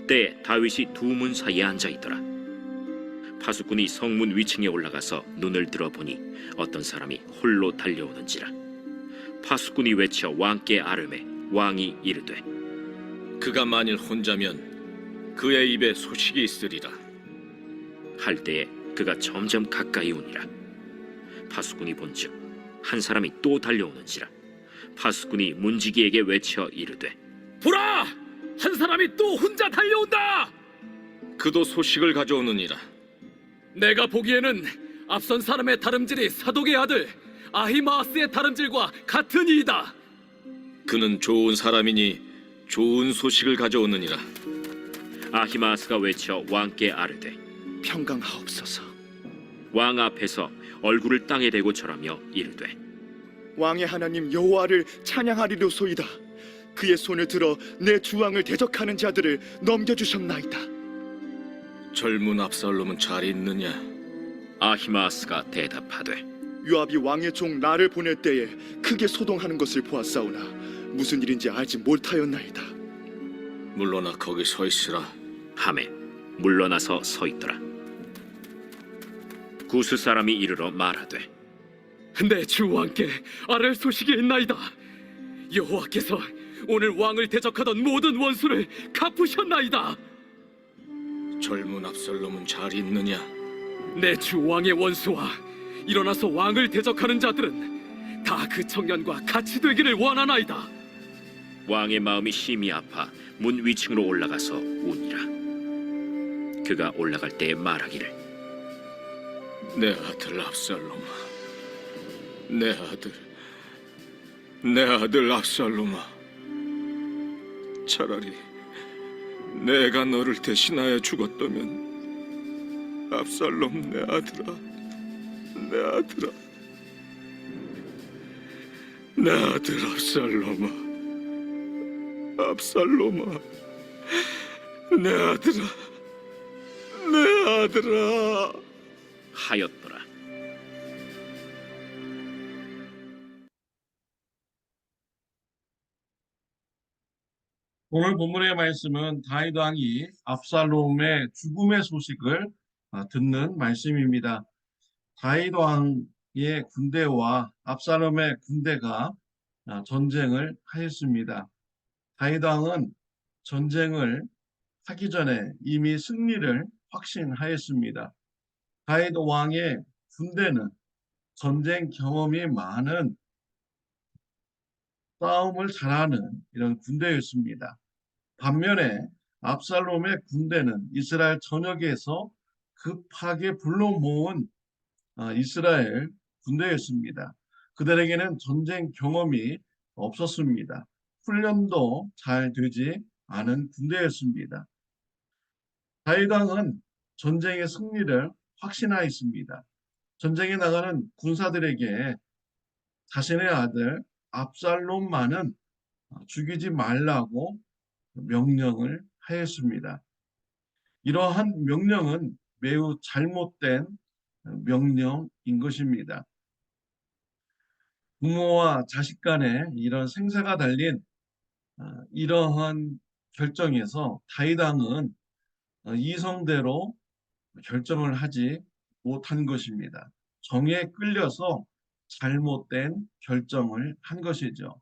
때에 다윗이 두 문 사이에 앉아 있더라. 파수꾼이 성문 위층에 올라가서 눈을 들어보니 어떤 사람이 홀로 달려오는지라. 파수꾼이 외쳐 왕께 아뢰매 왕이 이르되 그가 만일 혼자면 그의 입에 소식이 있으리라. 할 때에 그가 점점 가까이 오니라. 파수꾼이 본즉 한 사람이 또 달려오는지라. 파수꾼이 문지기에게 외쳐 이르되 보라! 한 사람이 또 혼자 달려온다! 그도 소식을 가져오느니라. 내가 보기에는 앞선 사람의 다름질이 사독의 아들 아히마아스의 다름질과 같은 이이다. 그는 좋은 사람이니 좋은 소식을 가져오느니라. 아히마아스가 외쳐 왕께 아뢰되 평강하옵소서. 왕 앞에서 얼굴을 땅에 대고 절하며 이르되 왕의 하나님 여호와를 찬양하리로소이다. 그의 손을 들어 내 주왕을 대적하는 자들을 넘겨주셨나이다. 젊은 압살롬은 잘 있느냐? 아히마아스가 대답하되 요압이 왕의 종 나를 보낼 때에 크게 소동하는 것을 보았사오나 무슨 일인지 알지 못하였나이다. 물러나 거기 서 있으라. 하매 물러나서 서 있더라. 구스 사람이 이르러 말하되 내 주 왕께 아랠 소식이 있나이다. 여호와께서 오늘 왕을 대적하던 모든 원수를 갚으셨나이다. 젊은 압살롬은 잘 있느냐? 내 주 왕의 원수와 일어나서 왕을 대적하는 자들은 다 그 청년과 같이 되기를 원하나이다. 왕의 마음이 심히 아파 문 위층으로 올라가서 우니라. 그가 올라갈 때에 말하기를 내 아들 압살롬아, 내 아들 압살롬아, 차라리 내가 너를 대신하여 죽었다면 압살롬 내 아들아, 내 아들 압살롬아, 내 아들아 하였더라. 오늘 본문의 말씀은 다윗 왕이 압살롬의 죽음의 소식을 듣는 말씀입니다. 다윗 왕의 군대와 압살롬의 군대가 전쟁을 하였습니다. 다윗 왕은 전쟁을 하기 전에 이미 승리를 확신하였습니다. 다윗 왕의 군대는 전쟁 경험이 많은 싸움을 잘하는 이런 군대였습니다. 반면에 압살롬의 군대는 이스라엘 전역에서 급하게 불러 모은 이스라엘 군대였습니다. 그들에게는 전쟁 경험이 없었습니다. 훈련도 잘 되지 않은 군대였습니다. 다윗 왕은 전쟁의 승리를 확신하였습니다. 전쟁에 나가는 군사들에게 자신의 아들 압살롬만은 죽이지 말라고 명령을 하였습니다. 이러한 명령은 매우 잘못된 명령인 것입니다. 부모와 자식 간에 이런 생사가 달린 이러한 결정에서 다윗 왕은 이성대로 결정을 하지 못한 것입니다. 정에 끌려서 잘못된 결정을 한 것이죠.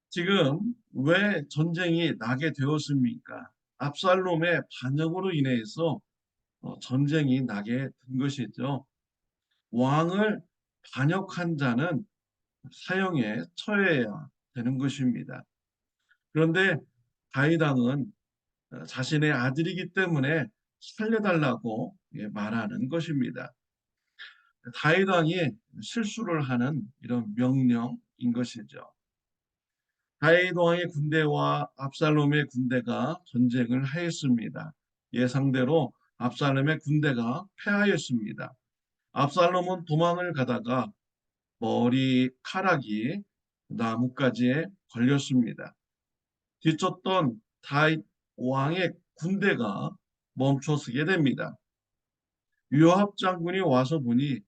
지금 왜 전쟁이 나게 되었습니까? 압살롬의 반역으로 인해서 전쟁이 나게 된 것이죠. 왕을 반역한 자는 사형에 처해야 되는 것입니다. 그런데 다윗 왕은 자신의 아들이기 때문에 살려달라고 말하는 것입니다. 다윗 왕이 실수를 하는 이런 명령인 것이죠. 다윗 왕의 군대와 압살롬의 군대가 전쟁을 하였습니다. 예상대로 압살롬의 군대가 패하였습니다. 압살롬은 도망을 가다가 머리카락이 나뭇가지에 걸렸습니다. 뒤쫓던 다윗 왕의 군대가 멈춰서게 됩니다. 요압 장군이 와서 보니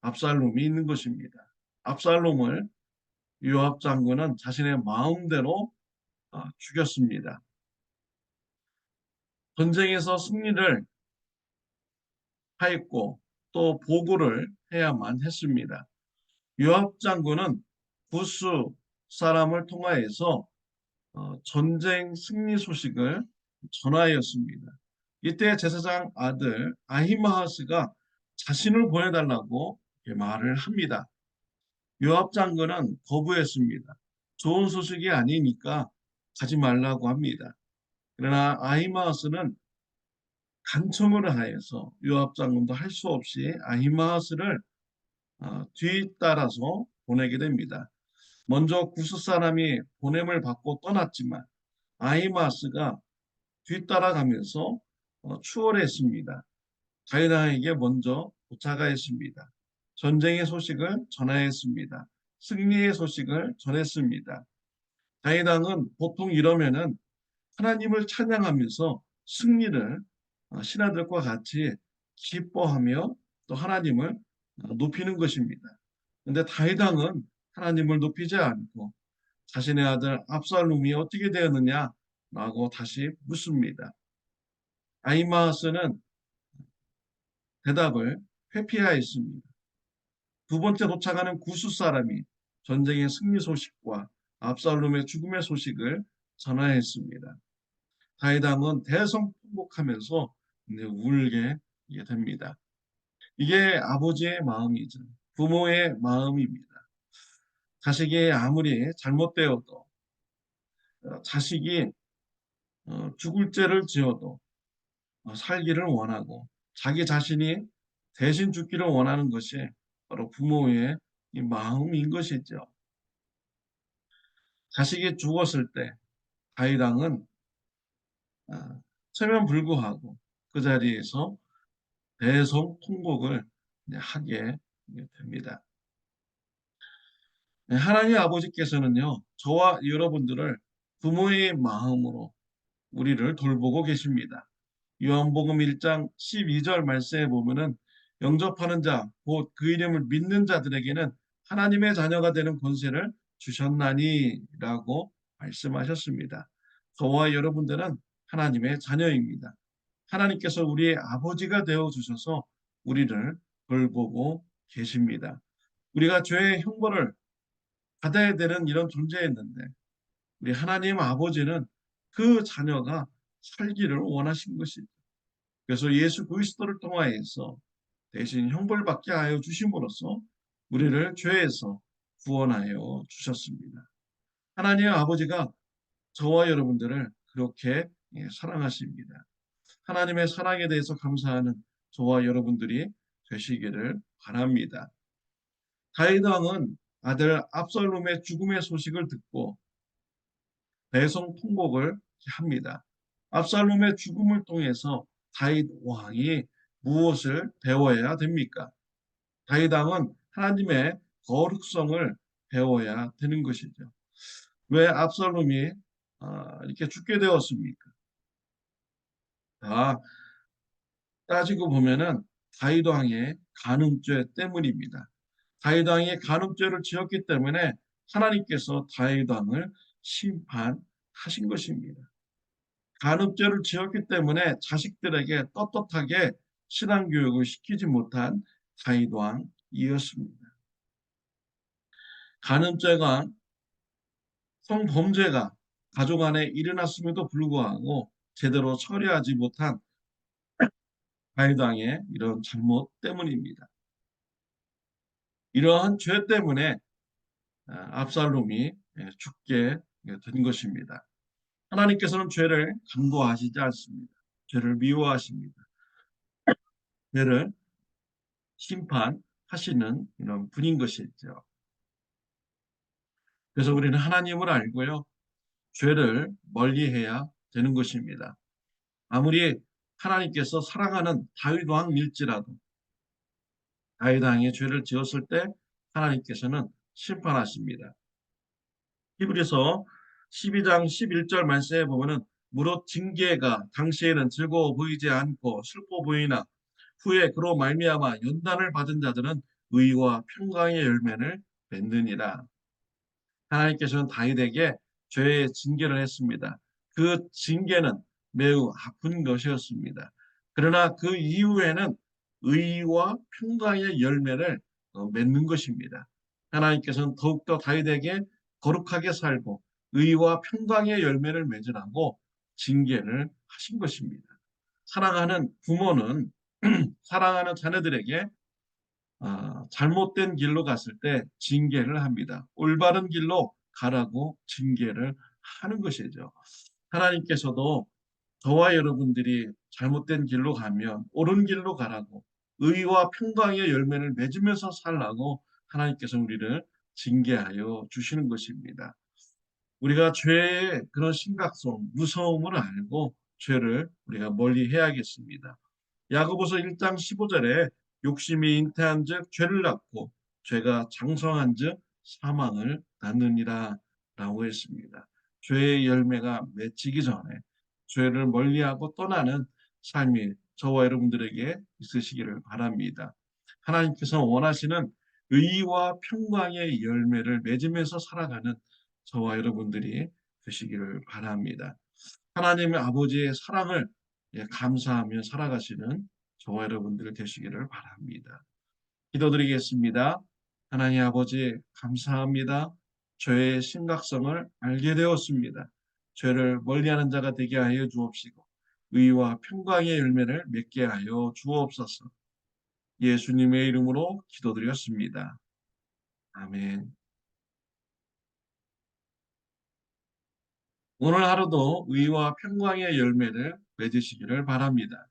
압살롬이 있는 것입니다. 압살롬을 요압 장군은 자신의 마음대로 죽였습니다. 전쟁에서 승리를 하였고 또 보고를 해야만 했습니다. 요압 장군은 구스 사람을 통하여서 전쟁 승리 소식을 전하였습니다. 이때 제사장 아들 아히마하스가 자신을 보내달라고 말을 합니다. 요압 장군은 거부했습니다. 좋은 소식이 아니니까 가지 말라고 합니다. 그러나 아히마하스는 간청을 하여서 요압 장군도 할 수 없이 아히마하스를 뒤따라서 보내게 됩니다. 먼저 구스 사람이 보냄을 받고 떠났지만 아히마스가 뒤따라가면서 추월했습니다. 다윗왕에게 먼저 도착하였습니다. 전쟁의 소식을 전하였습니다. 승리의 소식을 전했습니다. 다윗왕은 보통 이러면은 하나님을 찬양하면서 승리를 신하들과 같이 기뻐하며 또 하나님을 높이는 것입니다. 그런데 다윗왕은 하나님을 높이지 않고 자신의 아들 압살롬이 어떻게 되었느냐라고 다시 묻습니다. 아히마아스는 대답을 회피하였습니다. 두 번째 도착하는 구스 사람이 전쟁의 승리 소식과 압살롬의 죽음의 소식을 전하였습니다. 다윗왕은 대성통곡하면서 울게 됩니다. 이게 아버지의 마음이죠. 부모의 마음입니다. 자식이 아무리 잘못되어도 자식이 죽을 죄를 지어도 살기를 원하고 자기 자신이 대신 죽기를 원하는 것이 바로 부모의 이 마음인 것이죠. 자식이 죽었을 때 다윗왕은 체면불구하고 그 자리에서 대성통곡을 하게 됩니다. 하나님 아버지께서는요, 저와 여러분들을 부모의 마음으로 우리를 돌보고 계십니다. 요한복음 1장 12절 말씀에 보면은 영접하는 자, 곧 그 이름을 믿는 자들에게는 하나님의 자녀가 되는 권세를 주셨나니라고 말씀하셨습니다. 저와 여러분들은 하나님의 자녀입니다. 하나님께서 우리의 아버지가 되어 주셔서 우리를 돌보고 계십니다. 우리가 죄의 형벌을 받아야 되는 이런 존재였는데 우리 하나님 아버지는 그 자녀가 살기를 원하신 것이죠. 그래서 예수 그리스도를 통하여서 대신 형벌받게 하여 주심으로써 우리를 죄에서 구원하여 주셨습니다. 하나님 아버지가 저와 여러분들을 그렇게 사랑하십니다. 하나님의 사랑에 대해서 감사하는 저와 여러분들이 되시기를 바랍니다. 다윗 왕은 아들 압살롬의 죽음의 소식을 듣고 대성통곡을 합니다. 압살롬의 죽음을 통해서 다윗 왕이 무엇을 배워야 됩니까? 다윗 왕은 하나님의 거룩성을 배워야 되는 것이죠. 왜 압살롬이 이렇게 죽게 되었습니까? 따지고 보면은 다윗 왕의 간음죄 때문입니다. 다윗 왕이 간음죄를 지었기 때문에 하나님께서 다윗 왕을 심판하신 것입니다. 간음죄를 지었기 때문에 자식들에게 떳떳하게 신앙교육을 시키지 못한 다윗 왕이었습니다. 간음죄가 성범죄가 가족 안에 일어났음에도 불구하고 제대로 처리하지 못한 다윗 왕의 이런 잘못 때문입니다. 이러한 죄 때문에 압살롬이 죽게 된 것입니다. 하나님께서는 죄를 간과하시지 않습니다. 죄를 미워하십니다. 죄를 심판하시는 이런 분인 것이죠. 그래서 우리는 하나님을 알고요. 죄를 멀리해야 되는 것입니다. 아무리 하나님께서 사랑하는 다윗 왕일지라도 다윗 왕이 죄를 지었을 때 하나님께서는 심판하십니다. 히브리서 12장 11절 말씀에 보면은 무릇 징계가 당시에는 즐거워 보이지 않고 슬퍼 보이나 후에 그로 말미암아 연단을 받은 자들은 의와 평강의 열매를 맺느니라. 하나님께서는 다윗에게 죄의 징계를 했습니다. 그 징계는 매우 아픈 것이었습니다. 그러나 그 이후에는 의와 평강의 열매를 맺는 것입니다. 하나님께서는 더욱더 다윗에게 거룩하게 살고 의와 평강의 열매를 맺으라고 징계를 하신 것입니다. 사랑하는 부모는 사랑하는 자녀들에게 잘못된 길로 갔을 때 징계를 합니다. 올바른 길로 가라고 징계를 하는 것이죠. 하나님께서도 저와 여러분들이 잘못된 길로 가면 옳은 길로 가라고 의와 평강의 열매를 맺으면서 살라고 하나님께서 우리를 징계하여 주시는 것입니다. 우리가 죄의 그런 심각성, 무서움을 알고 죄를 우리가 멀리 해야겠습니다. 야고보서 1장 15절에 욕심이 잉태한즉 죄를 낳고 죄가 장성한즉 사망을 낳느니라 라고 했습니다. 죄의 열매가 맺히기 전에 죄를 멀리하고 떠나는 삶이 저와 여러분들에게 있으시기를 바랍니다. 하나님께서 원하시는 의와 평강의 열매를 맺으면서 살아가는 저와 여러분들이 되시기를 바랍니다. 하나님의 아버지의 사랑을 감사하며 살아가시는 저와 여러분들 되시기를 바랍니다. 기도드리겠습니다. 하나님 아버지 감사합니다. 죄의 심각성을 알게 되었습니다. 죄를 멀리하는 자가 되게 하여 주옵시고 의와 평강의 열매를 맺게 하여 주옵소서. 예수님의 이름으로 기도드렸습니다. 아멘. 오늘 하루도 의와 평강의 열매를 맺으시기를 바랍니다.